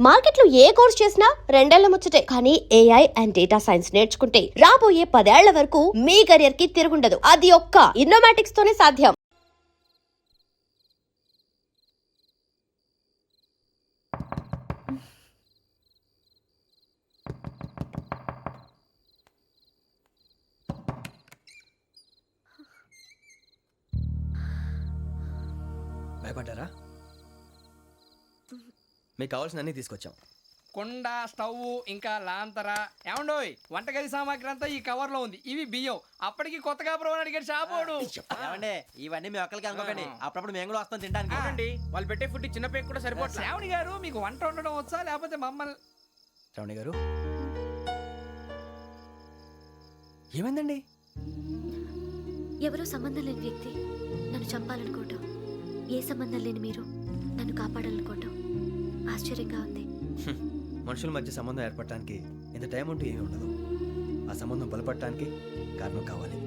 మార్కెట్లో ఏ కోర్స్ చేసినా రెండేళ్ల ముచ్చటే. కానీ ఏఐ అండ్ డేటా సైన్స్ నేర్చుకుంటే రాబోయే 10 ఏళ్ల వరకు మీ కెరియర్ కి తిరుగుండదు. అది ఒక్క ఇన్నోమాటిక్స్ తోనే సాధ్యం. భయపడ్డారా? మీకు కావాల్సిన అన్ని తీసుకొచ్చాం. కుండ, స్టవ్, ఇంకా లాంతర. ఏమండోయ్, వంటగది సామాగ్రి అంతా ఈ కవర్ లో ఉంది. ఇవి బియ్యం. అప్పటికి కొత్తగా బ్రౌన్ అడిగాడు షాపోడు. ఏమండి, ఇవన్నీ మీ ఒక్కరికి అనుకోకండి. అప్పుడప్పుడు మేము కూడా వస్తాం తినడానికి. అవునండి, వాళ్ళు పెట్టే ఫుడ్ చిన్న పేరు కూడా సరిపోతుంది. శ్రావణి గారు, మీకు వంట వండడం వచ్చా లేకపోతే మమ్మల్ని? శ్రావణి గారు, ఏమైందండి? ఎవరో సంబంధం లేని వ్యక్తి నన్ను చంపాలనుకోవటం, ఏ సంబంధం లేని మీరు నన్ను కాపాడాలనుకోవటం ఆశ్చర్యంగా ఉంది. మనుషుల మధ్య సంబంధం ఏర్పడటానికి ఇంత టైం ఉంటూ ఏమీ ఉండదు. ఆ సంబంధం బలపడటానికి కారణం కావాలి.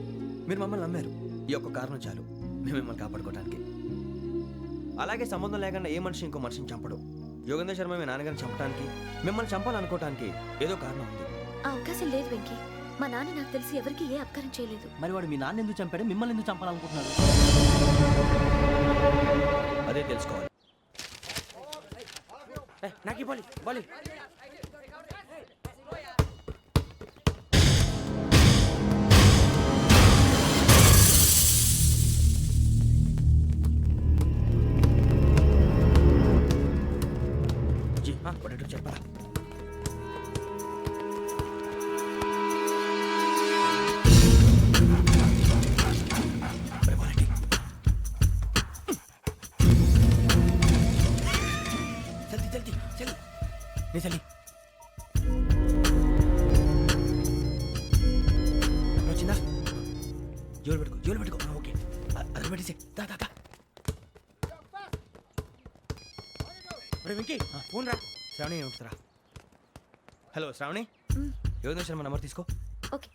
మీరు మమ్మల్ని నమ్మారు. ఈ ఒక్క కారణం చాలు మేము మిమ్మల్ని కాపాడుకోవడానికి. అలాగే సంబంధం లేకుండా ఏ మనిషి ఇంకో మనిషిని చంపడు. యోగేంద్ర శర్మ మీ నాన్నగారిని చంపడానికి, మిమ్మల్ని చంపాలనుకోవటానికి ఏదో కారణం ఉంది. ఆ అవకాశం లేదు వెంకీ. మా నాన్న నాకు తెలిసి ఎవరికి ఏ అపకారం చేయలేదు. మరి వాడు మీ నాన్న ఎందుకు చంపాడు, మిమ్మల్ని ఎందుకు చంపాలనుకుంటున్నాడు? అదే తెలుసుకోవాలి. నాకు బాలి బాలి. జీ పడేటో చెప్పరా? చలి వచ్చిందా? జోలు పెట్టుకో. ఓకే, అది పెట్టేసి వెంకీ ఫోన్ రా. శ్రావణి ఏమిటిరా? హలో శ్రావణి, యోగేంద్ర శర్మ నంబర్ తీసుకో. ఓకే.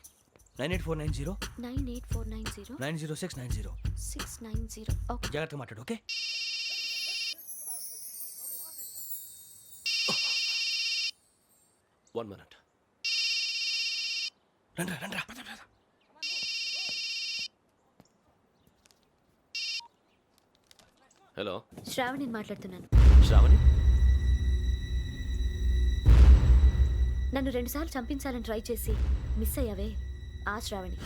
98490 98490 90690. 690. ఓకే. జాగ్రత్తగా మాట్లాడు. ఓకే. One minute. రండ్రా. హలో, శ్రావణిని మాట్లాడుతున్నాను. శ్రావణి. నన్ను 2 సార్లు చంపించాలని ట్రై చేసి మిస్ అయ్యావే, ఆ Shravani.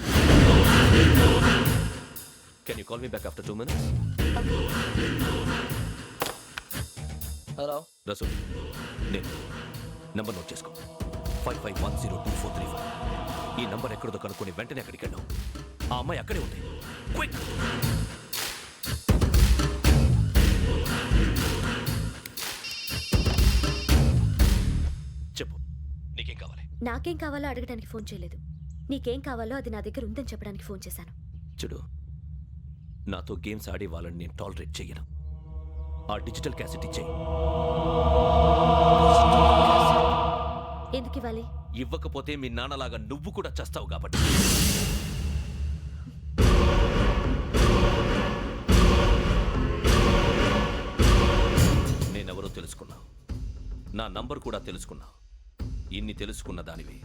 Can you call me back after 2 minutes? Hello Rasool, నేను నంబర్ నోట్ చేసుకో. 55102435. ఈ నంబర్ ఎక్కడదో కనుక్కొని వెంటనే అక్కడికి వెళ్ళాం. ఆ అమ్మాయి అక్కడే ఉంది. క్విక్. చెప్పు, నీకేం కావాలి? నాకేం కావాలో అడగడానికి ఫోన్ చేయలేదు. నీకేం కావాలో అది నా దగ్గర ఉందని చెప్పడానికి ఫోన్ చేశాను. చూడు, నాతో గేమ్స్ ఆడే వాళ్ళని నేను టాలరేట్ చెయ్యను. ఆ డిజిటల్ క్యాసెట్ ఇచ్చేయి. ఎందుకు ఇవ్వాలి? ఇవ్వకపోతే మీ నాన్నలాగా నువ్వు కూడా చస్తావు కాబట్టి. నేనెవరో తెలుసుకున్నా, నా నంబర్ కూడా తెలుసుకున్నా. ఇన్ని తెలుసుకున్న దానివి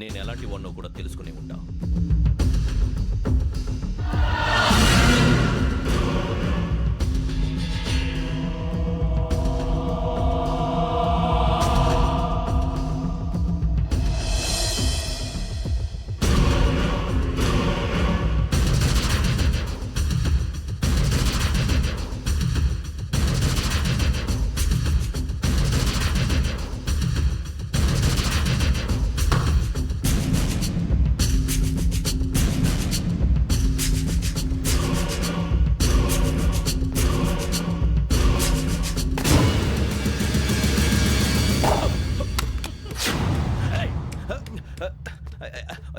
నేను ఎలాంటి వాడినో కూడా తెలుసుకునే ఉంటా.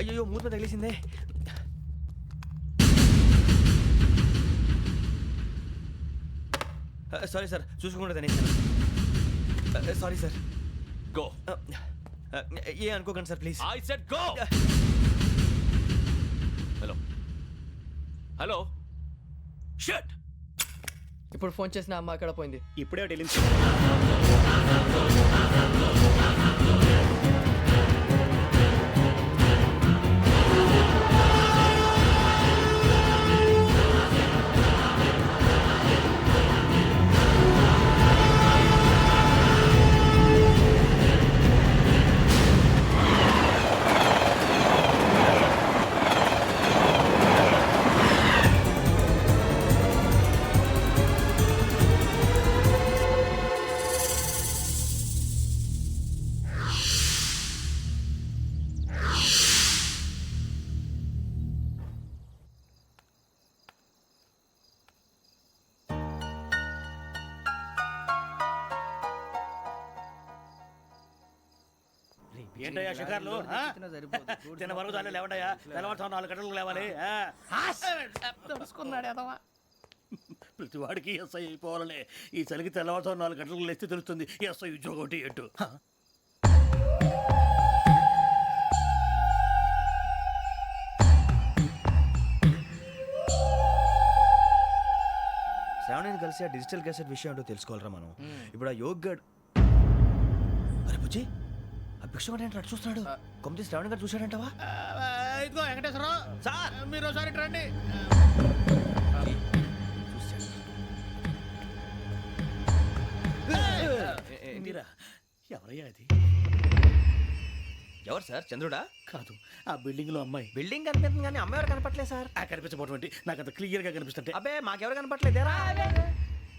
అయ్యో, మూత తగిలేసిందే. సారీ సార్, చూసుకోకుండా తినేసాను. Sorry sir. గో. ఏ అనుకోకండి sir, please. I said go. Hello. Shut. ఇప్పుడు ఫోన్ చేసిన అమ్మ అక్కడ పోయింది. ఇప్పుడే ఢిల్లీ ఏంటయ్యా షికార్లు తిన్న వరకు చాలే లేవండయ్యా తెల్లవారుతో 4 గంటలకు లేవాలి తెలుసుకున్నాడు ఎదవా. ప్రతి వాడికి ఎస్ఐ అయిపోవాలనే ఈ చలికి తెల్లవారుతో 4 గంటలకు లేస్తే తెలుస్తుంది ఎస్ఐ ఉద్యోగం ఒకటి ఎట్టు శ్రావణిని కలిసి ఆ డిజిటల్ క్యాసెట్ విషయం ఏంటో తెలుసుకోవాలరా మనం. ఇప్పుడు ఆ యోగ్ గడ్ అరే బుజ్జి ఆ భిక్షం ఏంటో అటు చూస్తున్నాడు. కొమ్మతి శ్రావణి గారు చూశాడంటావా? ఇదిగో వెంకటేశ్వరరావు సార్ మీరు ఒకసారి రండి. మీరా ఎవరయ్యా అది? ఎవరు సార్? చంద్రుడా? కాదు ఆ బిల్డింగ్ లో అమ్మాయి. బిల్డింగ్ కనిపిస్తుంది కానీ అమ్మ ఎవరు కనపట్లేదు సార్. ఆ కనిపించబోటువంటి నాకు అంత క్లియర్ గా కనిపిస్తుంటే అబ్బే మాకెవరు కనపట్లేదేరా?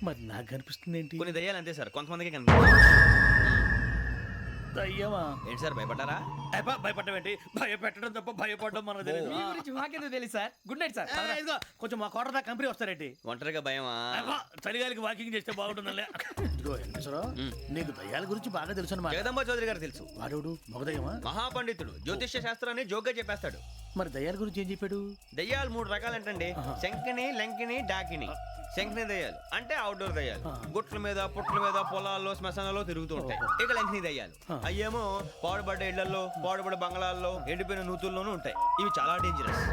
మరి నాకు కనిపిస్తుంది ఏంటి? కొన్ని దయ్యాలు అంతే సార్, కొంతమందికి కనిపిస్తుంది. దయ్యమా? ఏంటి సార్ భయపడ్డారా? భయపడడం ఏంటి? భయపెట్టడం తప్ప భయపడడం మనకు తెలియదు. మీ గురించి మాకెందుకు తెలుసు సార్. Good night sir. ఇదిగో కొంచెం మా కోట దాకా కంపెనీ వస్తారేంటి? ఒంటరిగా భయమా? చలిగాలికి వాకింగ్ చేస్తే బాగుంటుందిలే. ఇదిగో వెంకటేశ్వరరావు నీకు దయ్యాల గురించి బాగా తెలుసు అన్నమాట. జగదంబ చౌదరి గారు తెలుసు. వాడోడు మగదయ్యమా? మహాపండితుడు, జ్యోతిష్య శాస్త్రాన్ని జోగ్గా చెప్పేస్తాడు. మరి దయ్యాల గురించి ఏం చెప్పాడు? దయ్యాలు 3 రకాలంటండి. శంకిని, లంకిని, డాకిని. శంకిని దయ్యాలు అంటే అవుట్డోర్ దయ్యాలు, గుట్ల మీద పుట్ల మీద పొలాల్లో శ్మశానాల్లో తిరుగుతూ ఉంటాయి. ఇక లంకిని దయ్యాలు అయ్యేమో పాడుబడ్డ ఇళ్లలో, పాడుబడ్డ బంగ్లాల్లో, ఎండిపోయిన నూతుల్లోనూ ఉంటాయి. ఇవి చాలా డేంజరస్.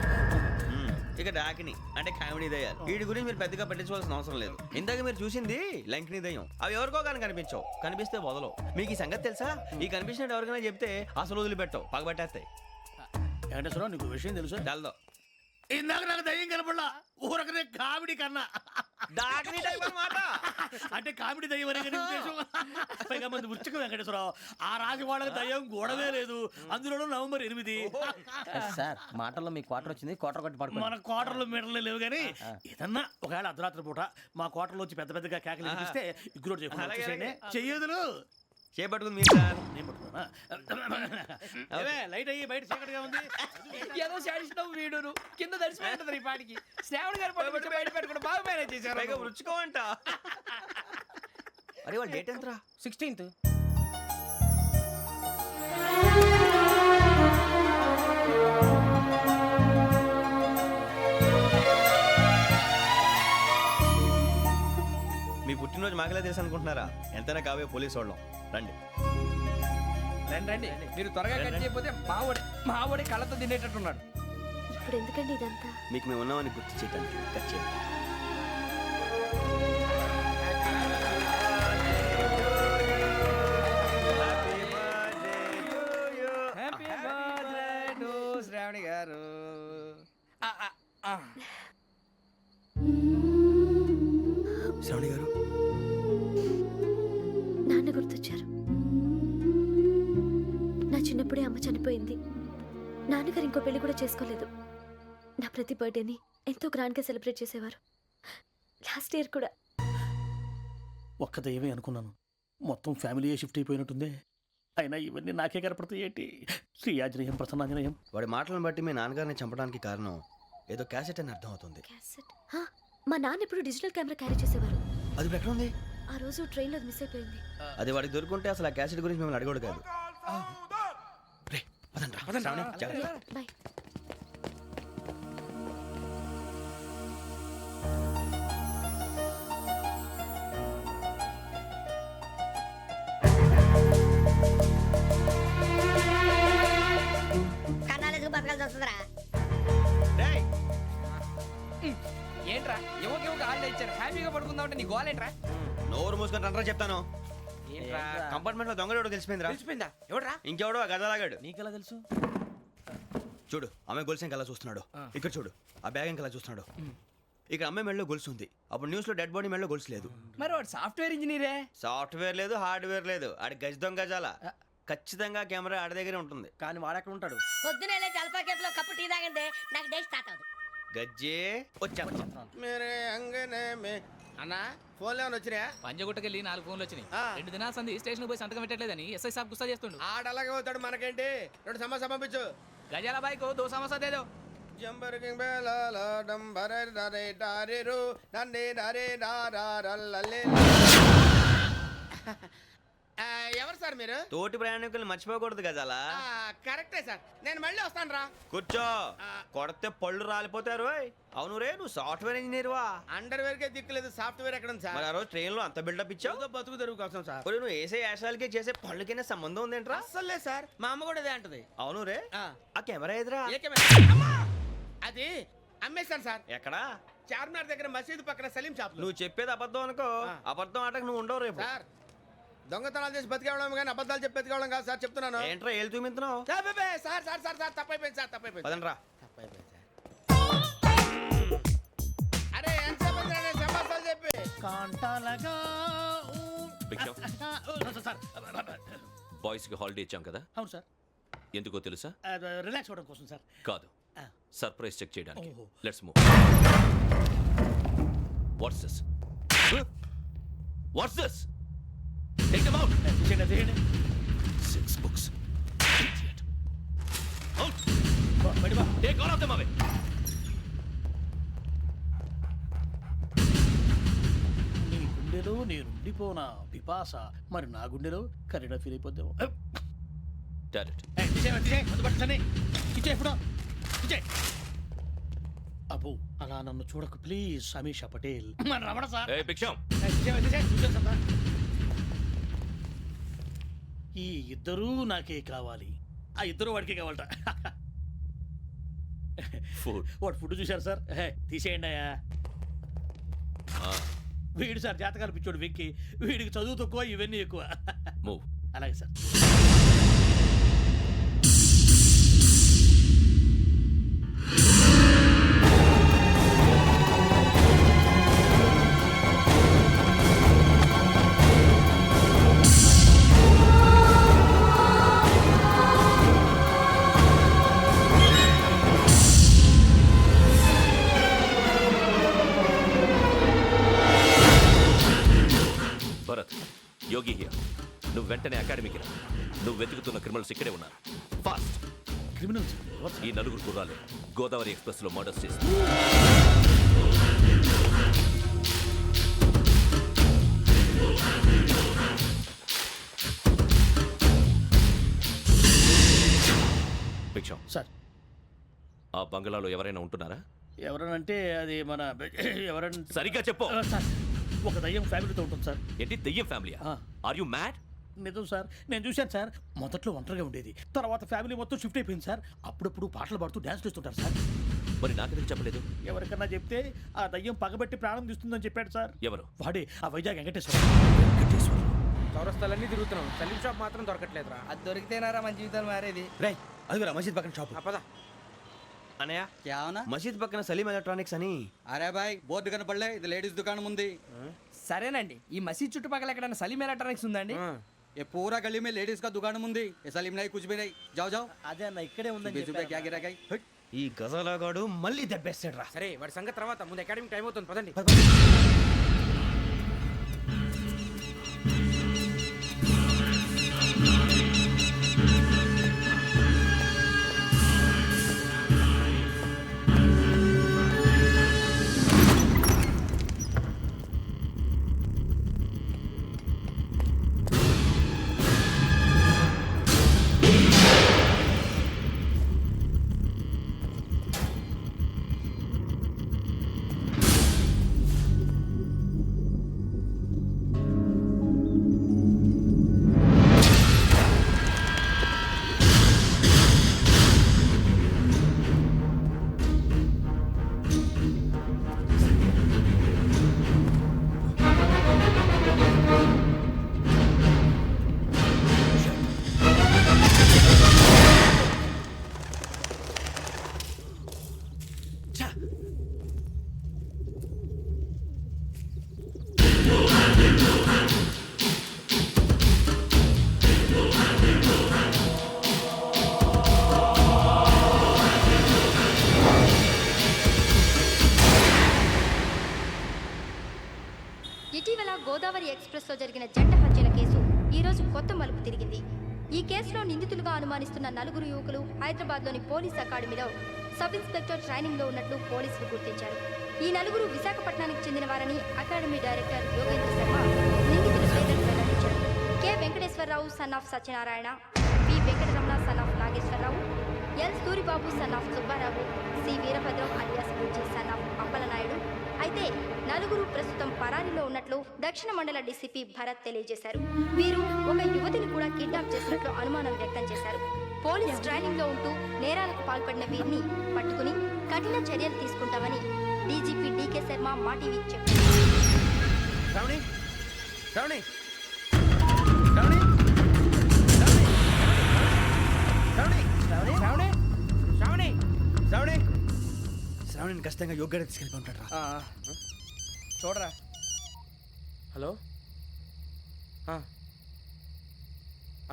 ఇక డాకిని అంటే కామెడీ దయ్యాలు. వీటి గురించి మీరు పెద్దగా పట్టించుకోవాల్సిన అవసరం లేదు. ఇందాక మీరు చూసింది లంకిని దయ్యం. అవి ఎవరికో కానీ కనిపించవు, కనిపిస్తే వదలవు. మీకు ఈ సంగతి తెలుసా? ఈ కనిపించినట్టు ఎవరికైనా చెప్తే అసలు వదిలిపెట్టవు, పగబట్టేస్తాయి. వెంకటేశ్వరరావు నీకు విషయం తెలుసు? తెలదో. ఇందాక నాకు దయ్యం కనపడలా, ఊరకనే కామెడీ కన్నా. డాకిని టైప్ అన్నమాట. అంటే కామెడీ దయ్యం అనే కదా ఉద్దేశం. పైగా మంది ఉచ్చక వెంకటేశ్వరరావు ఆ రాజు వాళ్ళకి దయ్యం గొడవే లేదు. అందులోనూ నవంబర్ 8. సార్ మాటల్లో మీ క్వార్టర్ వచ్చింది, క్వార్టర్ కొట్టి పడుకో. మన కోటర్లో మీటర్లు లేవు కానీ ఏదన్నా ఒకవేళ అర్ధరాత్రి పూట మా కోటర్లో వచ్చి పెద్ద పెద్దగా కేకలు వినిపిస్తే ఇగ్గురు చెప్పండి చెయ్యదులు చేపట్టుకుంది మీరు సార్. నేను పట్టుకున్నా. లైట్ అయ్యి బయట చీకటిగా ఉంది. ఏదో శాడిస్తావు వీడును కింద దర్శనం ఈ పాటికి. శ్రావణ్ గారు పట్టుకొచ్చి బయట పెట్టుకుంటే బాగా మేనేజ్ చేశారు. పైగా రుచుకోవంట. అరే వాళ్ళ డేట్ ఎంతరా? 16th. మీ పుట్టినరోజు మాకలే తెలుసు అనుకుంటున్నారా? ఎంతైనా కావే పోలీసు వాళ్ళం. రండి రండి రండి. మీరు త్వరగా కట్ చేయకపోతే మావడి కళ్ళతో తినేటట్టున్నాడు. ఇప్పుడు ఎందుకండి ఇదంతా? మీకు మేము ఉన్నామని గుర్తు చేయడానికి కట్ చేయండి. హ్యాపీ బర్త్డే టు శ్రావణి గారు. శ్రావణి గారు నాన్న గుర్తొచ్చారు. నా చిన్నప్పుడే అమ్మ చనిపోయింది. నాన్నగారు ఇంకో పెళ్లి కూడా చేసుకోలేదు. నా ప్రతి బర్త్డేని ఎంతో గ్రాండ్గా సెలబ్రేట్ చేసేవారు. లాస్ట్ ఇయర్ కూడా. ఒక్క దయ్యమే అనుకున్నాను, మొత్తం ఫ్యామిలీ షిఫ్ట్ అయిపోయినట్టుందే. అయినా ఇవన్నీ నాకే కనపడతాయి ఏంటి? శ్రీ ఆంజనేయం ప్రసన్నాంజనేయం. వాడి మాటలను బట్టి మీ నాన్నగారిని చంపడానికి కారణం ఏదో క్యాసెట్ అని అర్థం అవుతుంది. క్యాసెట్? మా నాన్న ఎప్పుడు డిజిటల్ కెమెరా క్యారీ చేసేవారు. అది ఇప్పుడు ఎక్కడ ఉంది? ఆ రోజు ట్రైన్లో మిస్ అయిపోయింది. అది వాడికి దొరుకుంటే అసలు ఆ క్యాసెట్ గురించి మిమ్మల్ని అడగడు కాదు. రే, పదండ్రా. శ్రావణి, జాగ్రత్త. బాయ్. రేయ్, ఏంట్రా యువకి హాలిడే ఇచ్చారు, హ్యాపీగా పడుకుందాం అంటే నీ గోల్ ఏంట్రా? నోరు మూసుకొని రండ్రా చెప్తాను. కంపార్ట్మెంట్ లో దొంగడు తెలిసిపోయిందిరా. తెలిసిపోయిందా? ఎవడ్రా? ఇంకెవడో ఆ గదలాగాడు. నీకెలా తెలుసు? చూడు అమ్మాయి గొలుసు ఇంకలా చూస్తున్నాడు. ఇక్కడ చూడు ఆ బ్యాగ్ ఇంకలా చూస్తున్నాడు. ఇక్కడ అమ్మాయి మెడలో గొలుసు ఉంది. అప్పుడు న్యూస్ లో డెడ్ బాడీ మెడలో గొలుసు లేదు. మరి వాడు సాఫ్ట్వేర్ ఇంజనీరే. సాఫ్ట్వేర్ లేదు, హార్డ్వేర్ లేదు. ఆడి గజ దొంగ గజాల. ఖచ్చితంగా కెమెరా ఆడి దగ్గరే ఉంటుంది. కానీ వాడెక్కడ ఉంటాడు? పొద్దునే లేచి అల్ఫా కేఫ్ లో కప్పు టీ తాగిందే నాకు డే స్టార్ట్ అవుతుంది. గజ్జే వచ్చా. అన్నా ఫోన్లో ఏమైనా వచ్చినాయా? పంజగుట్టకెళ్ళి 4 ఫోన్లు వచ్చినాయి. 2 దినాల సంది స్టేషన్ పోయి సంతకం పెట్టలేదని ఎస్ఐ సాబ్ గుస్తా చేస్తుండు. ఆడలాగే పోతాడు, మనకేంటి? 2 సమస్య పంపించు. గజాల బైక్ 2 సమస్య దేదో. జంబరకింగ్ బేలాల డంబరే నరే డారిరు నన్నే నరే నారారల్లలే. ఎవరు సార్ మీరు? తోటి ప్రయాణికులు మర్చిపోకూడదు గజాల. కరెక్టే సార్, నేను మళ్ళీ వస్తాను రా. కూర్చో. కొడితే పళ్ళు రాలిపోతారు. అవును రే, నువ్వు సాఫ్ట్వేర్ ఇంజనీర్ వా? అండర్వేర్ కే దిక్కులేదు, సాఫ్ట్వేర్ ఎక్కడ ఉంది సార్? మరి ఆ రోజు ట్రైన్ లో అంత బిల్డప్ ఇచ్చావు. ఏదో బతుకు తెరువు కోసం సార్. ఒరేయ్, నువ్వు వేసే యాశాలకి చేసే పళ్ళకైనా సంబంధం ఉందేంట్రా? అస్సలు లేదు సార్, మా అమ్మ కూడా అదే అంటది. అవును రే, ఆ. ఆ కెమెరా ఎదురా? ఏ కెమెరా? అమ్మా! అది అమ్మేశాను సార్. ఎక్కడా? చార్మినార్ దగ్గర మసీదు పక్కన సలీం షాప్. నువ్వు చెప్పేది అబద్ధం అనుకో. ఆ. అబద్ధం ఆటకు నువ్వు ఉండవు రేపు. సార్ దొంగతనాలు చేసి బతికేవడం కానీ అబద్ధాలు చెప్పి బతికేవడం కాదు సార్, చెప్తున్నాను. ఏంట్రా ఏళ్ళు చూపించినావు? Sir sir sir sir sir తప్పైపోయింది సార్, తప్పైపోయింది. పదండ్రా. తప్పైపోయింది సార్. అరే ఎంతసేపు అయిందిరా నేను సమాసాలు చెప్పి? కాంటాలగా భిక్షం, సార్. బాయ్స్ కి హాలిడే ఇచ్చాం కదా, అవును సార్. ఎందుకో తెలుసా? రిలాక్స్ అవ్వడం కోసం సార్. కాదు, సర్ప్రైజ్ చెక్ చేయడానికి. ఓహో. Let's move. What's this? What's this? Take them out. తీయండి. 6 books. Idiot. Out. బయట బా. Take all of them away. నీ గుండెలో నేనుండిపోనా పిపాస, మరి నా గుండెలో కరీడా ఫీల్ అయిపోద్దాము. Direct. అబ్బో అలా నన్ను చూడకు please, Sameesha Patel. Ramana sir. Hey, భిక్షం. ఈ ఇద్దరూ నాకే కావాలి, ఆ ఇద్దరు వాడికే కావాలట. Food. వాడు ఫుడ్ చూశారు సార్. తీసేయండి అయ్యా. వీడు సార్ జాతకాలు పిచ్చోడు వెక్కి, వీడికి చదువు తక్కువ ఇవన్నీ ఎక్కువ. Move. అలాగే సార్. Bharat, Yogi here. నువ్వు వెంటనే అకాడమీకి రా. నువ్వు వెతుకుతున్న క్రిమినల్స్ ఇక్కడే ఉన్నారు. ఫాస్ట్. క్రిమినల్స్ ఈ 4 గుర్రాలు గోదావరి ఎక్స్ప్రెస్ లో మర్డర్స్ చేసి భిక్షం, సార్. ఆ బంగ్లాలో ఎవరైనా ఉంటున్నారా? ఎవరనంటే అది మన ఎవరంటే సరిగ్గా చెప్పు. సార్, ఒక దయ్యం ఫ్యామిలీతో ఉంటుంది సార్. ఏంటి దెయ్యం ఫ్యామిలీ? ఆ. Are you mad? నిజం సార్, నేను చూశాను సార్. మొదట్లో ఒంటరిగా ఉండేది, తర్వాత ఫ్యామిలీ మొత్తం షిఫ్ట్ అయిపోయింది సార్. అప్పుడప్పుడు పాటలు పాడుతూ డ్యాన్స్ చేస్తుంటారు సార్. మరి నాకెందుకు చెప్పలేదు? ఎవరికన్నా చెప్తే ఆ దయ్యం పగబెట్టి ప్రాణం తీస్తుందని చెప్పాడు సార్. ఎవరు? వాడే ఆ వైజాగ్ వెంకటేశ్వర. చౌరస్తాలన్నీ తిరుగుతున్నాం, సలీం షాప్ మాత్రం దొరకట్లేదురా. అది దొరికితేనారా మన జీవితాలు మారేది. రేయ్, అదిగురా మసీద్ పక్కన షాప్. పద. అనయ్య, क्या होना? మసీద్ పక్కన సలీం ఎలక్ట్రానిక్స్ అని. అరే బాయ్ బోర్డు కనపడలే, ఇది లేడీస్ దుకాణం ఉంది. సరేనండి, ఈ మసీద్ చుట్టుపక్కల ఎక్కడైనా సలీం ఎలక్ట్రానిక్స్ ఉందండి? ये पूरा गली में लेडीज का दुकान मुंदी, ये सलीम नहीं कुछ भी नहीं. जाओ जाओ. అదే అన్న ఇక్కడే 20 रुपए क्या गिरा गई? ఈ గజాలగాడు మళ్ళీ దెబ్బేస్తాడు రా. సరే వాడి సంగతి తర్వాత, ముందు అకాడమిక్ టైం అవుతుంది, పదండి. ఈ కేసులో నిందితులుగా అనుమానిస్తున్న నలుగురు యువకులు హైదరాబాద్లోని పోలీస్ అకాడమీలో సబ్ ఇన్స్పెక్టర్ ట్రైనింగ్లో ఉన్నట్లు పోలీసులు గుర్తించారు. ఈ నలుగురు విశాఖపట్నానికి చెందిన వారని అకాడమీ డైరెక్టర్ యోగేంద్ర శర్మ నిందితుల పేర్లను వెల్లడించారు. K Venkateswara Rao son of Satyanarayana, P Venkataramana son of Nageswara Rao, L Suribabu son of Subba Rao, C Veerabhadram alias Bujji son of Appalanaidu. అయితే నలుగురు ప్రస్తుతం పరారీలో ఉన్నట్లు దక్షిణ మండల డీసీపీ భరత్ తెలియజేశారు. వీరు ఒక యువతిని కూడా కిడ్నాప్ చేసినట్లు అనుమానం వ్యక్తం చేశారు. పోలీస్ ట్రైనింగ్ లో ఉంటూ నేరాలకు పాల్పడిన వీరిని పట్టుకుని కఠిన చర్యలు తీసుకుంటామని డీజీపీ డీకే శర్మ మా టీవీకి చెప్పారు. శ్రావణి శ్రావణి శ్రావణి శ్రావణి శ్రావణి శ్రావణి శ్రావణి శ్రావణి శ్రావణిని ఖచ్చితంగా యోగ్యత తీసుకెళ్ళి ఉంటాడు రా. చూడరా. హలో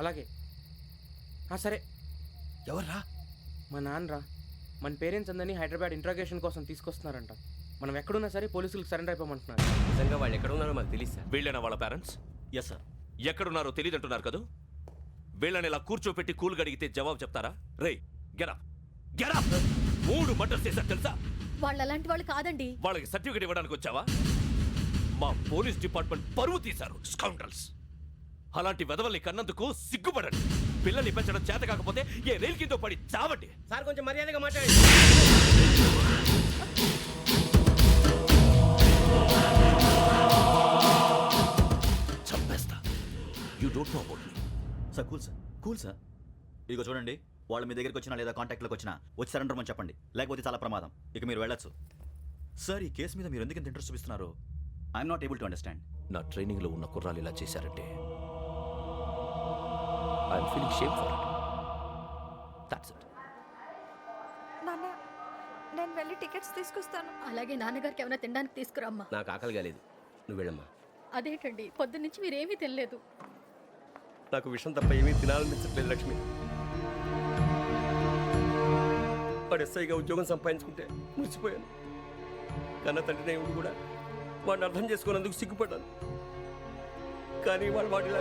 అలాగే సరే. ఎవర్రా? మా నాన్నరా. మన పేరెంట్స్ అందరినీ హైదరాబాద్ ఇంట్రాగేషన్ కోసం తీసుకొస్తున్నారంట. మనం ఎక్కడున్నా సరే పోలీసులకు సరెండర్ అయిపోమంటున్నారు. నిజంగా వాళ్ళు ఎక్కడ ఉన్నారో మాకు తెలియదు సార్. వీళ్ళైనా వాళ్ళ పేరెంట్స్? Yes sir. ఎక్కడున్నారో తెలియదంటున్నారు కదా. వీళ్ళని ఇలా కూర్చోపెట్టి కూల్ గడిగితే జవాబు చెప్తారా? రేయ్ గెరా గెరా 3 మర్డర్స్ చేశారు తెలుసా? వాళ్ళు అలాంటి వాళ్ళు కాదండి. వాళ్ళకి సర్టిఫికేట్ ఇవ్వడానికి వచ్చావా? మా పోలీస్ డిపార్ట్మెంట్ పరువు తీశారు స్కౌండ్రల్స్. అలాంటి వెధవల్ని కన్నందుకు సిగ్గుపడండి. పిల్లల్ని పెంచడం చేత కాకపోతే ఏ రైలు కింద పడి చావండి. సార్ కొంచెం మర్యాదగా మాట్లాడండి. చంపేస్తా. You don't know about me. Sir cool sir. ఇదిగో చూడండి, వాళ్ళు మీ దగ్గరికి వచ్చినా లేదా కాంటాక్ట్లోకి వచ్చినా వచ్చి సరెండర్ అని చెప్పండి, లేకపోతే చాలా ప్రమాదం. ఇక మీరు వెళ్ళొచ్చు. సార్, ఈ కేసు మీద మీరు ఎందుకు ఇంత ఇంట్రెస్ట్ చూపిస్తున్నారు? I'm not able to understand. నా ట్రైనింగ్లో ఉన్న కుర్రాలు ఇలా చేశారంటే I'm feeling shame for it. That's it. నాన్న, నేను వెళ్ళి టికెట్స్ తీసుకొస్తాను. అలాగే నాన్నగారికి ఏమైనా తినడానికి తీసుకురమ్మా. నాకు ఆకలి కాలేదు, నువ్వు వెళ్ళమ్మా. అదేంటండి, పొద్దున్నుంచి మీరేమీ తినలేదు. నాకు విషయం తప్ప ఏమీ తినాలనిపించట్లేదు లక్ష్మి. వాడు ఎస్ఐగా ఉద్యోగం సంపాదించుకుంటే మురిసిపోయాను. కన్న తండ్రి ఉండి కూడా వాడిని అర్థం చేసుకున్నందుకు సిగ్గుపడ్డాను. కానీ వాళ్ళు వాడిలా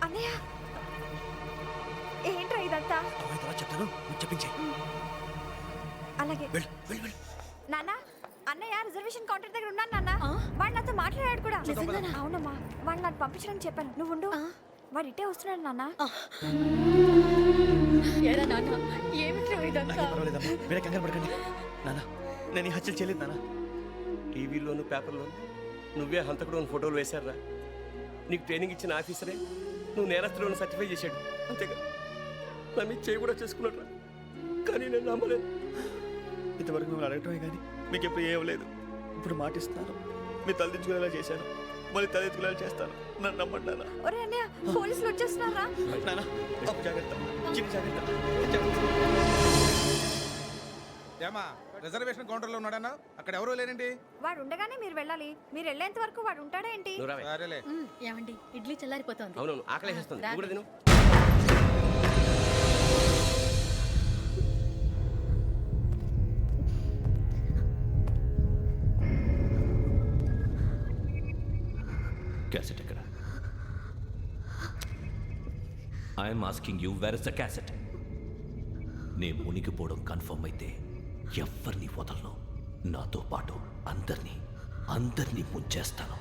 అన్నయ్య, ఏంట్రా ఇదంతా? చెప్తాను, చెప్పించే. అలాగే నాన్న, అన్నయ్య రిజర్వేషన్ కౌంటర్ దగ్గర ఉన్నాను నాన్న. వాడు నాతో మాట్లాడాడు కూడా. అవునమ్మా, వాడు నాకు పంపించడానికి చెప్పాను. నువ్వు ఉండు, వాడు ఇట్టే వస్తున్నాడు నాన్న. వేరే కంగారు పడకండి నాన్న. నేను ఈ హత్యలు చేయలేదు నాన్న. టీవీలోను పేపర్లోను నువ్వే హంతకుడు ఫోటోలు వేశారా? నీకు ట్రైనింగ్ ఇచ్చిన ఆఫీసరే నువ్వు నేరస్తులను సర్టిఫై చేశాడు. అంతేగా నా మీద చేయి కూడా చేసుకున్నాడు. కానీ నేను నమ్మలేదు. ఇంతవరకు మిమ్మల్ని అడగటమే కానీ మీకు ఎప్పుడు ఏమలేదు. ఇప్పుడు మాటిస్తాను, మీరు తలదించుకునేలా చేశాను, మళ్ళీ తలెత్తుకునేలా చేస్తాను. నన్ను నమ్మండి నాన్న. ఒరే అన్నయ్య, పోలీసులు వచ్చేస్తున్నారా? నాన్న జాగ్రత్త, చిన్న జాగ్రత్త. ఏమా రిజర్వేషన్ కౌంటర్లో ఉన్నాడన్నా? అక్కడ ఎవరూ లేనండి. వాడు ఉండగానే మీరు వెళ్ళాలి. మీరు వెళ్ళేంత వరకు వాడు ఉంటాడా ఏంటి? సరేలే. ఏమండి, ఇడ్లీ చల్లారిపోతుంది. అవునవును, ఆకలేస్తుంది. నువ్వు కూడా తిను. క్యాసెట్ ఎక్కడ? I'm asking you, where is the cassette? నే మునిగిపోవడం కన్ఫర్మ్ అయితే ఎవరిని వదలను. నాతో పాటు అందరినీ ముంచేస్తాను.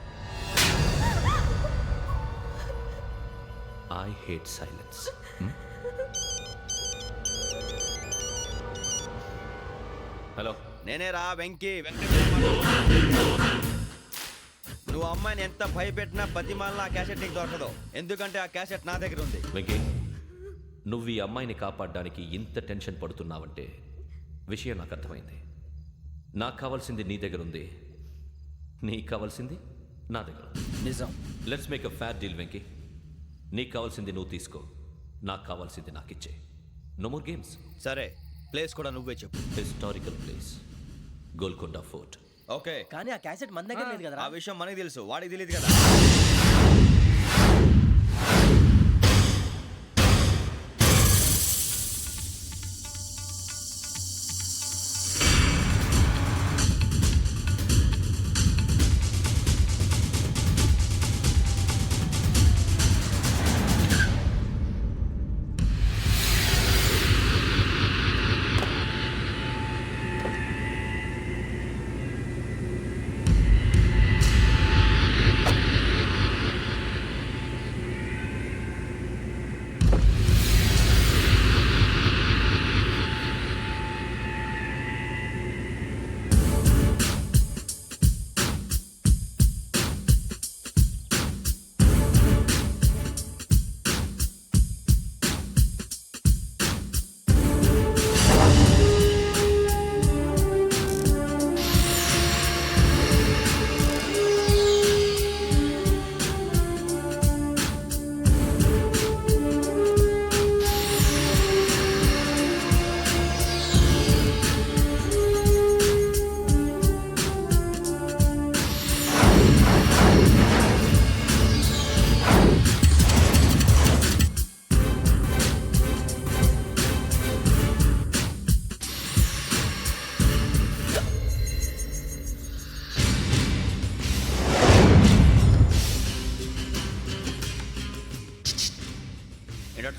I hate silence. హలో, నేనే రా వెంకీ. నువ్వు అమ్మాయిని ఎంత భయపెట్టినా బతిమాలినా ఆ క్యాసెట్ నీకు దొరకదు. ఎందుకంటే ఆ క్యాసెట్ నా దగ్గర ఉంది. వెంకీ, నువ్వు ఈ అమ్మాయిని కాపాడడానికి ఇంత టెన్షన్ పడుతున్నావంటే విషయం నాకు అర్థమైంది. నాకు కావాల్సింది నీ దగ్గర ఉంది, నీకు కావాల్సింది నా దగ్గర ఉంది. నిజం. Let's make a fair deal Venky. నీకు కావాల్సింది నువ్వు తీసుకో, నాకు కావాల్సింది నాకు ఇచ్చే. No more games. సరే, ప్లేస్ కూడా నువ్వే చెప్పు. Historical place, Golconda fort. Okay, కానీ ఆ క్యాసెట్ మన దగ్గర లేదు కదా. ఆ విషయం మనకి తెలుసు, వాడికి తెలియదు కదా.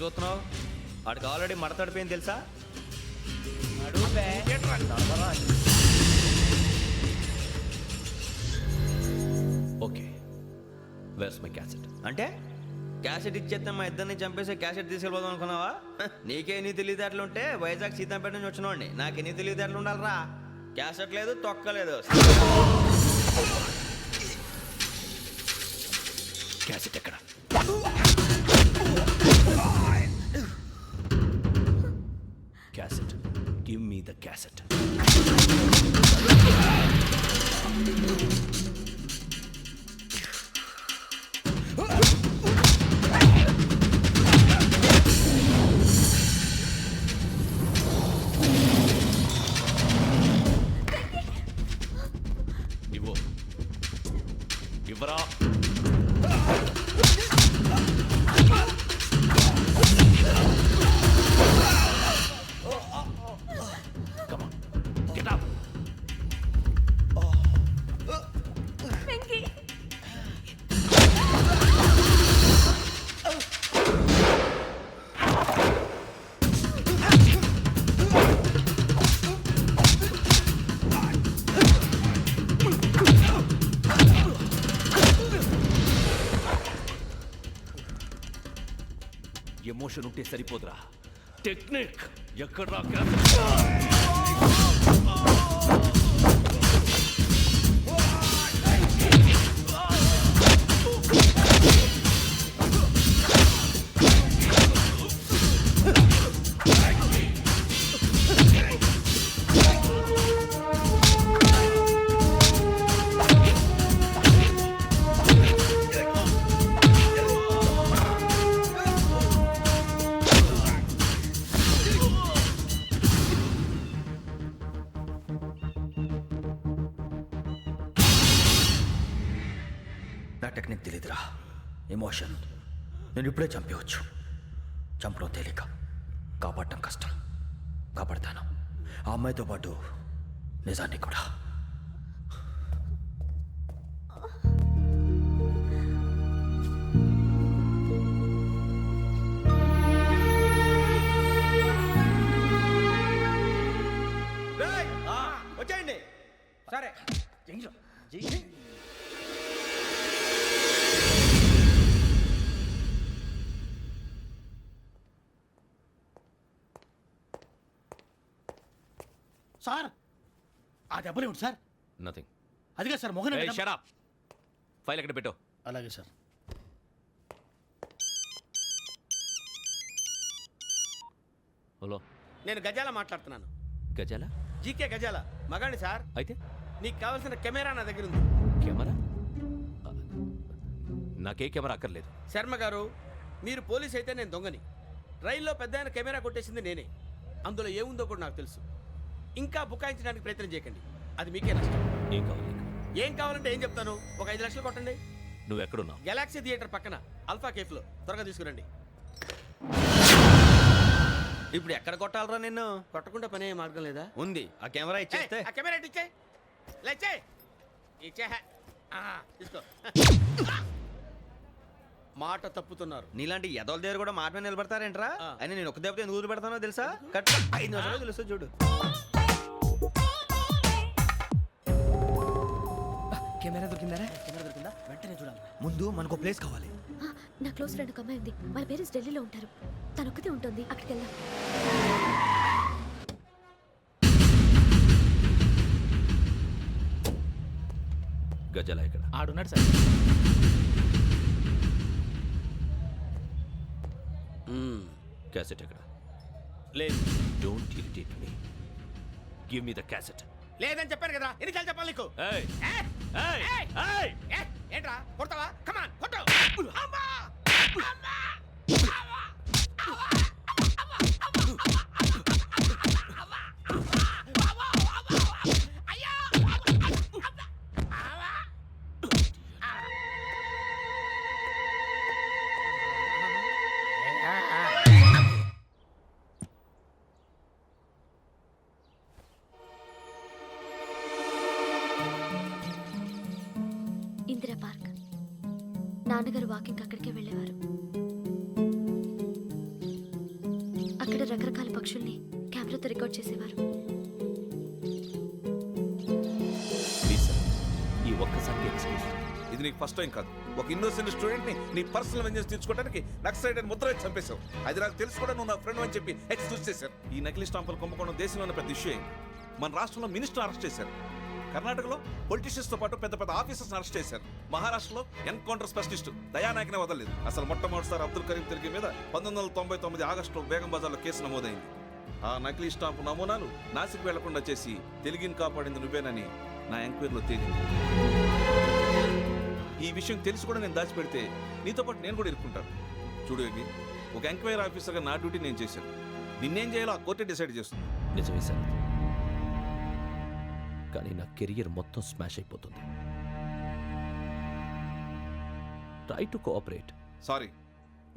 చూస్తున్నావు? వాడికి ఆల్రెడీ మడతడిపోయింది తెలుసా? Okay, where's my cassette? అంటే క్యాసెట్ ఇచ్చేస్తే మా ఇద్దరిని చంపేసి క్యాసెట్ తీసుకెళ్ళిపోదాం అనుకున్నావా? నీకే ఎన్ని తెలివితేటలు ఉంటే వైజాగ్ సీతంపేట నుంచి వచ్చినవాడిని. నాకు ఎన్ని తెలివితేటలు ఉండాలరా? క్యాసెట్ లేదు, తొక్కలేదు. క్యాసెట్ ఎక్కడ? Cassette, give me the cassette. ఇవ్వు, ఇవ్వరా. Come on, get up. Emotion ఉంటే సరిపోదురా, టెక్నిక్ ఎక్కడ్రా? నా టెక్నిక్ తెలీదురా, ఎమోషన్. నేను ఇప్పుడే చంపేవచ్చు. చంపడం తేలిక, కాపాడటం కష్టం. కాపాడతాను ఆ అమ్మాయితో పాటు నిజాన్ని కూడా. వచ్చేయండి. సరే. సార్ ఆ దెబ్బలేమిటి సార్? నథింగ్. అదిగా సార్ మొహన్ షట్ అప్. ఫైల్ ఎక్కడ పెట్టు. అలాగే సార్. హలో, నేను గజాల మాట్లాడుతున్నాను. గజాల? జీకే గజాల మగాండి సార్. అయితే నీకు కావాల్సిన కెమెరా నా దగ్గర ఉంది. కెమెరా? నాకే కెమెరా అక్కర్లేదు. శర్మ గారు, మీరు పోలీస్ అయితే నేను దొంగని. రైల్లో పెద్ద ఆయన కెమెరా కొట్టేసింది నేనే. అందులో ఏముందో కూడా నాకు తెలుసు. ఇంకా బుకాయించడానికి ప్రయత్నం చేయకండి, అది మీకే నష్టం. ఏం కావాలి? ఏం కావాలంటే ఏం చెప్తాను. ఒక 5 లక్షలు కొట్టండి. నువ్వు ఎక్కడున్నావు? గెలాక్సీ థియేటర్ పక్కన అల్ఫా కేఫ్లో. త్వరగా తీసుకురండి. ఇప్పుడు ఎక్కడ కొట్టాలరా నిన్ను? కొట్టకుండా పనే మార్గం లేదా? ఉంది. ఆ కెమెరా ఇచ్చేస్తే. ఆ కెమెరా ఇచ్చే లేచే ఇచ్చే తీసుకో. మాట తప్పుతున్నారు. నీలాంటి ఎదల దగ్గర కూడా మాట మీద నిలబడతారేంట్రా? అయినా నేను ఒక దెబ్బతో ఎందుకు పెడతానో తెలుసా? కట్ 5 నిమిషాలు తెలుసు చూడు. కెమెరా దొరికిందా? వెంటనే చూడాలి. ముందు మనకు ప్లేస్ కావాలి. నా క్లోజ్ ఫ్రెండ్ ఒక అమ్మాయి ఉంది. వాళ్ళ పేరెంట్స్ ఢిల్లీలో ఉంటారు. తను ఒక్కతే ఉంటుంది. అక్కడికి వెళ్దాం. గజాల ఇక్కడ? ఆడున్నాడు సార్. క్యాసెట్ ఎక్కడ? లేదు. Don't irritate me. Give me the cassette. లేదని చెప్పాను కదా, ఎన్నిసార్లు చెప్పాలి నీకు? ఏంట్రా కొడతావా? కమాన్ కొట్టు. ఇందిరా పార్క్. నాన్నగారు వాకింగ్ అక్కడికే వెళ్ళేవారు. రకరకాల పక్షుల్ని కెమెరాతో రికార్డ్ చేసేవారు. ప్లీజ్ సార్, ఈ ఒక్కసారికి ఎక్స్క్యూజ్. ఇది నీకు ఫస్ట్ టైం కాదు. ఒక ఇన్నోసెంట్ స్టూడెంట్ ని నీ పర్సనల్ వెంజెన్స్ తీర్చుకోవడానికి నక్సలైట్ అని ముద్ర వేసి చంపేశావు. అది నాకు తెలుసు కూడా నువ్వు నా ఫ్రెండ్ అని చెప్పి ఎక్స్క్యూజ్ చేశారు. ఈ నకిలీ స్టాంపులు కుంభకోణం దేశంలో పెద్ద ఇష్యూ అయింది. మన రాష్ట్రంలో మినిస్టర్ అరెస్ట్ చేశారు. కర్ణాటకలో పొలిటీషియన్స్ తో పాటు పెద్ద పెద్ద ఆఫీసర్స్ అరెస్ట్ చేశారు. మహారాష్ట్రలో ఎన్కౌంటర్ స్పెషలిస్ట్ దయానాయకనే వదలలేదు. అసలు మొట్టమొదటిసారి అబ్దుల్ కరీం తిరిగి మీద 1999 ఆగస్టులో బేగం బజార్లో కేసు నమోదైంది. ఆ నకిలీ స్టాంపు నమూనాలు నాసిక్ వెళ్లకుండా చేసి తెలుగుని కాపాడింది నువ్వేనని నా ఎంక్వైరీలో తేలింది. ఈ విషయం తెలిసి కూడా నేను దాచిపెడితే నీతో పాటు నేను కూడా ఇరుక్కుంటాను. చూడు యోగి, ఒక ఎంక్వైరీ ఆఫీసర్గా నా డ్యూటీ నేను చేశాను. నిన్నేం చేయాలో ఆ కోర్టే డిసైడ్ చేస్తుంది. నిజమే సార్, కానీ నా కెరియర్ మొత్తం స్మాష్ అయిపోతుంది. Try to cooperate. సారీ,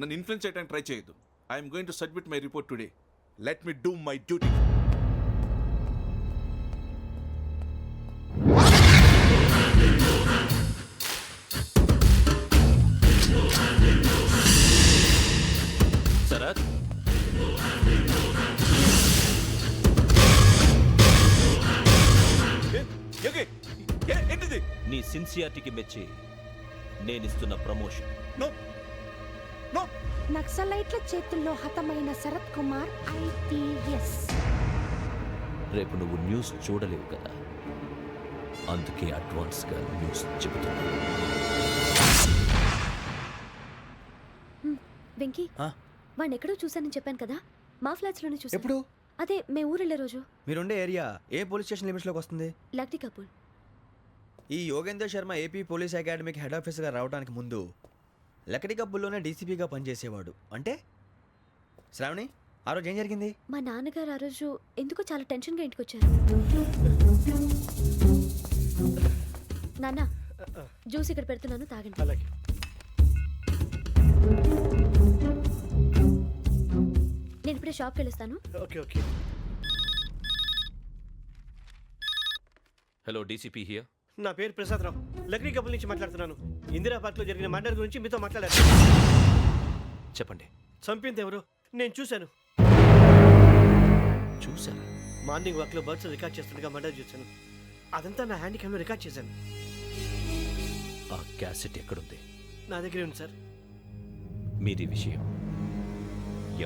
నన్ను ఇన్ఫ్లుయెన్స్ చేయడానికి ట్రై చేయొద్దు. I'm going to submit my report today. Let me do my duty. Sharath, ఏంటిది? నీ సిన్సియారిటీకి మెచ్చి నేనిస్తున్న ప్రమోషన్. నక్సలైట్ల చేతుల్లో హతమైన శరత్ కుమార్ IPS. రేపు నువ్వు న్యూస్ చూడలేవు కదా, అందుకే అడ్వాన్స్గా న్యూస్ చెబుతున్నా. వెంకీ, వాడిని ఎక్కడో చూశానని చెప్పాను కదా, మా ఫ్లాట్స్ లోనే చూసాను. ఎప్పుడు? అదే మే ఊరెళ్ళే రోజు. మీరుండే ఏరియా ఏ పోలీస్ స్టేషన్ లిమిట్స్లోకి వస్తుంది? లక్టీ కపూర్. ఈ యోగేందర్ శర్మ ఏపీ పోలీస్ అకాడమీకి హెడ్ ఆఫీసర్గా రావడానికి ముందు లకడి కబ్బుల్లోనే డీసీపీగా పనిచేసేవాడు. అంటే శ్రావణి, ఆ రోజు ఏం జరిగింది? మా నాన్నగారు ఆ రోజు ఎందుకో చాలా టెన్షన్గా ఇంటికి వచ్చారు. నాన్న, జ్యూస్ ఇక్కడ పెడుతున్నాను, తాగండి. అలాగే. నేను ఇప్పుడే షాప్కి వెళ్ళొస్తాను. Okay okay. Hello, DCP here. నా పేరు ప్రసాదరావు, లక్డీ కపుల్ నుంచి మాట్లాడుతున్నాను. ఇందిరా పార్క్లో జరిగిన మర్డర్ గురించి మీతో మాట్లాడారు. చెప్పండి. చంపింది ఎవరు? నేను చూశాను. చూసారా? మార్నింగ్ వాక్లో బర్డ్స్ రికార్డ్ చేస్తుండగా మర్డర్ చూశాను. అదంతా నా హ్యాండ్ క్యామ్లో రికార్డ్ చేశాను. ఆ క్యాసెట్ ఎక్కడుంది? నా దగ్గరే ఉంది సార్. మీది విషయం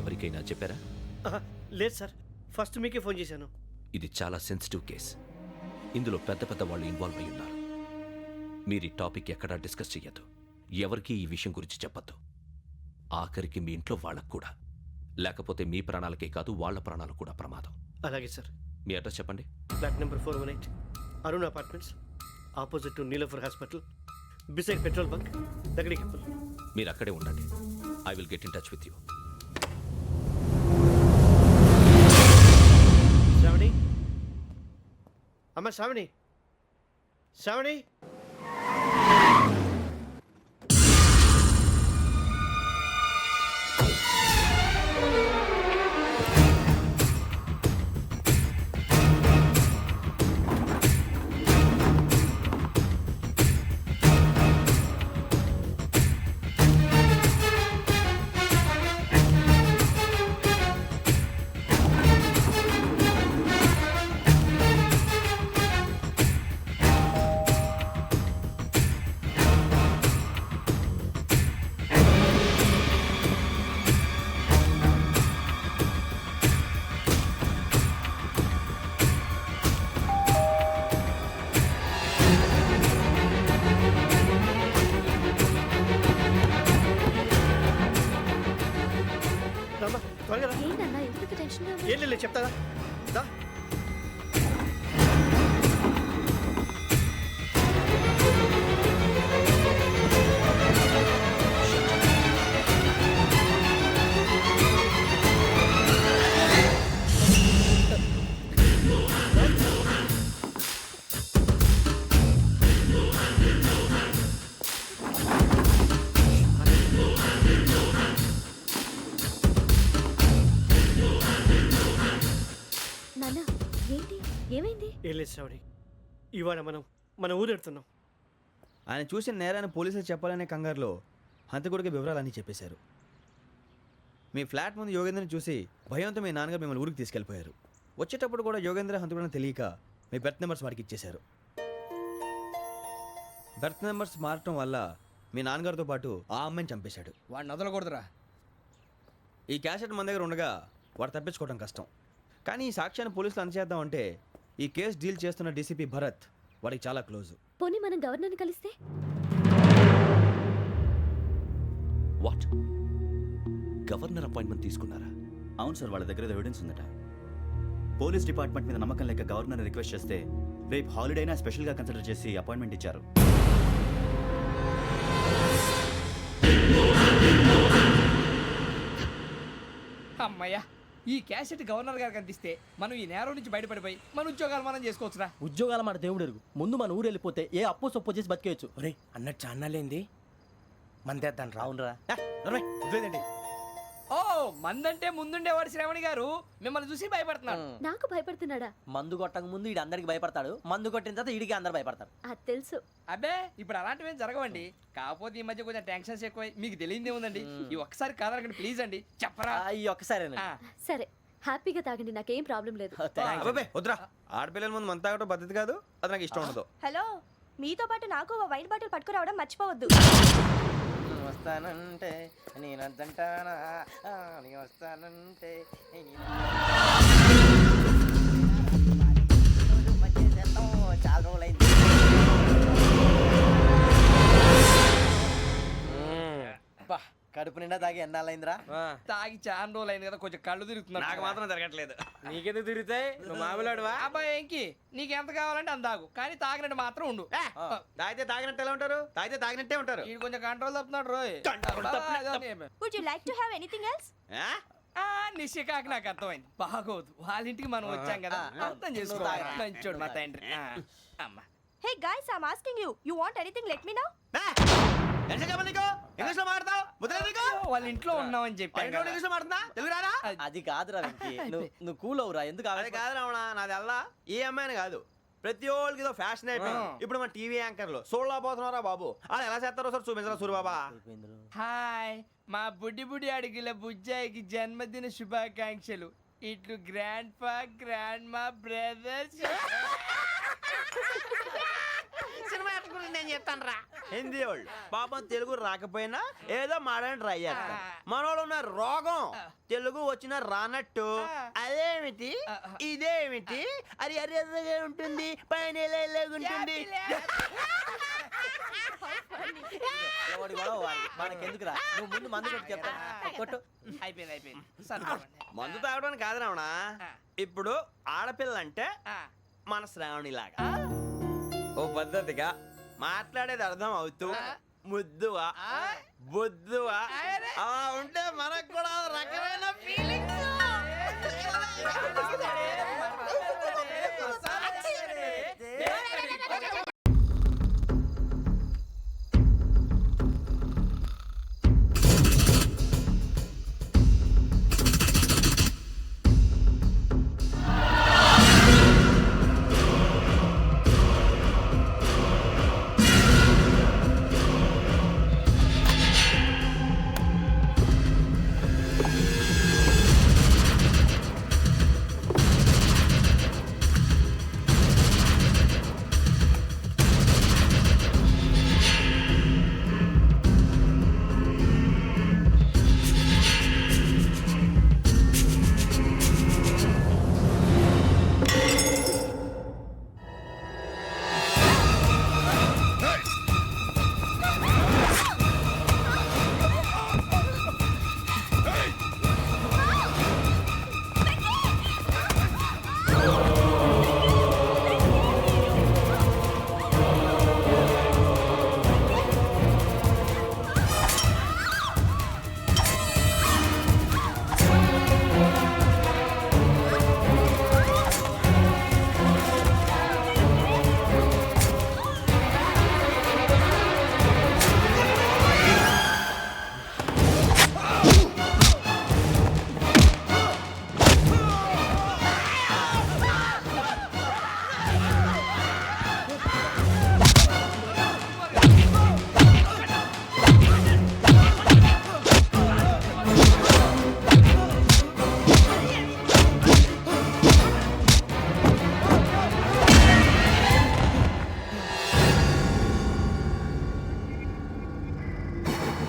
ఎవరికైనా చెప్పారా? లేదు సార్, ఫస్ట్ మీకే ఫోన్ చేశాను. ఇది చాలా సెన్సిటివ్ కేస్. ఇందులో పెద్ద పెద్ద వాళ్ళు ఇన్వాల్వ్ అయి ఉన్నారు. మీరు ఈ టాపిక్ ఎక్కడా డిస్కస్ చెయ్యొద్దు. ఎవరికి ఈ విషయం గురించి చెప్పొద్దు. ఆఖరికి మీ ఇంట్లో వాళ్ళకు కూడా. లేకపోతే మీ ప్రాణాలకే కాదు, వాళ్ళ ప్రాణాలు కూడా ప్రమాదం. అలాగే సార్. మీ అడ్రస్ చెప్పండి. Flat number 418, Arun apartments, opposite to Niloufer hospital, beside petrol bunk, Lakdikapul. మీరు అక్కడే ఉండండి. I will get in touch with you. Shravani, అమ్మ శ్రావణి, శ్రావణి. ఏంటన్నా ఎందుకు టెన్షన్గా ఉన్నావు? ఏం లేదు, చెప్తారా? దా. నాన్న, ఏంటి, ఏమైంది? ఏం లేదు శ్రావణి, ఇవాళ మనం మన ఊరు వెళ్తున్నాం. ఆయన చూసిన నేరాన్ని పోలీసులు చెప్పాలనే కంగారులో హంతకుడికి వివరాలన్నీ చెప్పేశారు. మీ ఫ్లాట్ ముందు యోగేంద్రని చూసి భయంతో మీ నాన్నగారు మిమ్మల్ని ఊరికి తీసుకెళ్ళిపోయారు. వచ్చేటప్పుడు కూడా యోగేంద్ర హంతకుడని తెలియక మీ బెర్త్ నెంబర్స్ వాడికి ఇచ్చేశారు. బెర్త్ నెంబర్స్ మారటం వల్ల మీ నాన్నగారితో పాటు ఆ అమ్మాయిని చంపేశాడు. వాడిని వదలకూడదురా. ఈ క్యాసెట్ మన దగ్గర ఉండగా వాడు తప్పించుకోవడం కష్టం. కానీ ఈ సాక్ష్యాన్ని పోలీసులు అందజేద్దామంటే ఈ కేసు డీల్ చేస్తున్న డీసీపీ భరత్ వాడికి చాలా క్లోజ్. పోనీ మనం గవర్నర్ని కలిస్తే? వాట్? గవర్నర్ అపాయింట్మెంట్ తీసుకున్నారా? అవును సార్, వాళ్ళ దగ్గర ఎవిడెన్స్ ఉందట. పోలీస్ డిపార్ట్మెంట్ మీద నమ్మకం లేక గవర్నర్ రిక్వెస్ట్ చేస్తే రేపు హాలిడేనా స్పెషల్గా కన్సిడర్ చేసి అపాయింట్మెంట్ ఇచ్చారు. అమ్మయ్యా, ఈ క్యాసెట్ గవర్నర్ గారికి అందిస్తే మనం ఈ నేరం నుంచి బయటపడిపోయి మన ఉద్యోగాలు మనం చేసుకోవచ్చురా. ఉద్యోగాల మాట దేవుడు ఎరుగు. ముందు మన ఊరు వెళ్ళిపోతే ఏ అప్పు సొప్పు చేసి బతికేయచ్చు. ఒరే అన్నట్టు చాన్నాలేంది మందేద్దాం అవునరా. వదిలేదండి. ఓ మందంటే ముందుండేవాడు శ్రావణి గారు మిమ్మల్ని చూసి భయపడుతున్నాడు. నాకు భయపడుతున్నాడా? మందు కొట్టక ముందు ఈడు అందరికి భయపడతాడు, మందు కొట్టిన తర్వాత ఈడికి అందరు భయపడతారు. అది తెలుసు. అబ్బే ఇప్పుడు అలాంటివి ఏం జరగవండి. కాకపోతే ఈ మధ్య కొంచెం టెన్షన్స్ ఎక్కువై మీకు తెలియదే ఉందండి. ఈ ఒక్కసారి కాదనకండి ప్లీజ్ అండి, చెప్పరా. ఈ ఒక్కసారి సరే హ్యాపీగా తాగండి, నాకేం ప్రాబ్లం లేదు. అబ్బాబే వద్దురా, ఆడపిల్లల ముందు మంత తాగటం పద్ధతి కాదు. అది నాకు ఇష్టం ఉండదు. హలో, మీతో పాటు నాకు ఓ వైట్ బాటిల్ పట్టుకురావడం మర్చిపోవద్దు. వస్తానంటే నేనంటానా, వస్తానంటే చాలా రోజులైంది. కడుపు నిండా తాగి ఎన్నాళ్ళైందిరా? తాగి చాలా రోజులు అయింది కదా, కొంచెం కళ్ళు తిరుగుతున్నాడు. నాకు మాత్రం జరగట్లేదు. నీకెందుకు తిరుగుతాయి? నువ్వు మామిలాడువా? అబ్బాయి ఏంకి నీకు ఎంత కావాలంటే అంత తాగు, కానీ తాగినట్టు మాత్రం ఉండు. తాగితే తాగినట్టు ఎలా ఉంటారు? తాగితే తాగినట్టే ఉంటారు. వీడు కొంచెం కంట్రోల్ తప్పుతున్నాడు రోయ్. Would you like to have anything else? నిశ్చికాకి నాకు అర్థమైంది. బాగోదు, వాళ్ళ ఇంటికి మనం వచ్చాం కదా, అర్థం చేసుకోవాలి. మంచోడు మా తండ్రి. అమ్మ hey guys, I am asking you, you want anything let me know. English లో మాట్లాడతావు? వాళ్ళ ఇంట్లో ఉన్నామని చెప్పాను. ఇంగ్లీష్ లో మాట్లాడుతున్నా? తెలుగు రాదా? అది కాదురా వెంకీ, నువ్వు కూల్ అవురా. ఎందుకు అది కాదు రావణ, నాది అల్లా ఏ అమ్మాయిని కాదు, ప్రతి ఒక్కరికి ఇదో ఫ్యాషన్ అయిపోయింది. ఇప్పుడు మన టీవీ యాంకర్లు సోళ్ళ పోతున్నారా బాబు, వాళ్ళు ఎలా చేస్తారో సార్ చూపించరా సూరిబాబా. హాయ్, మా బుడ్డి బుడి అడిగిల బుజ్జాయికి జన్మదిన శుభాకాంక్షలు. ఇట్లు గ్రాండ్ ఫా గ్రాండ్ మా బ్రదర్స్. సినిమా నేను చెప్తాను రా. హిందీ వాళ్ళు పాపం తెలుగు రాకపోయినా ఏదో మాడని ట్రై చేస్తారు. మనోళ్ళు ఉన్న రోగం తెలుగు వచ్చిన రానట్టు అదేమిటి ఇదేమిటి అది అరిగా ఉంటుంది, పైన ఉంటుంది. మనకెందుకురా, నువ్వు ముందు మందు కొట్టి చెప్తా. కొట్టు. అయిపోయింది. మందు తాగడానికి కాదు రావణ, ఇప్పుడు ఆడపిల్లంటే మన శ్రావణిలాగా ఓ పద్ధతిగా మాట్లాడేది అర్థం అవుతూ ముద్దువా బొద్దువా అలా ఉంటే మనకు కూడా రకమైన feelings.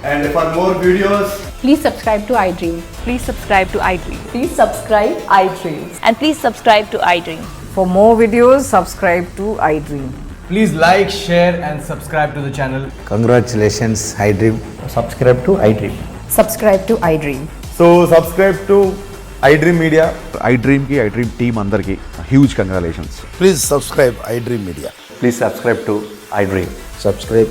And for more videos, Please subscribe to iDream. Please subscribe to iDream. Please subscribe iDream. And please subscribe to iDream. For more videos, subscribe to iDream. Please like, share and subscribe to the channel. congratulations, iDream. Subscribe to iDream. Subscribe to iDream. So subscribe to iDream Media. iDream ki iDream team andarki huge congratulations. Please subscribe iDream Media. Please subscribe to iDream. Subscribe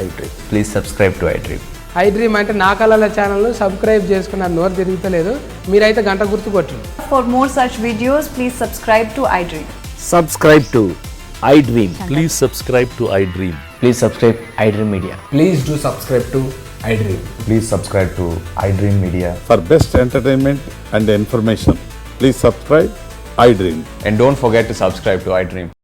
iDream. Please subscribe to iDream. iDream అంటే నా కళల channel subscribe చేసుకున్న నోరు తిరుగుతలేదు. మీరైతే గంట గుర్తు కొట్టండి. For more such videos, please subscribe to iDream. Subscribe to iDream. Please subscribe to iDream. Please subscribe iDream Media. Please do subscribe to iDream. Please subscribe to iDream Media. For best entertainment and information, please subscribe iDream. And don't forget to subscribe to iDream.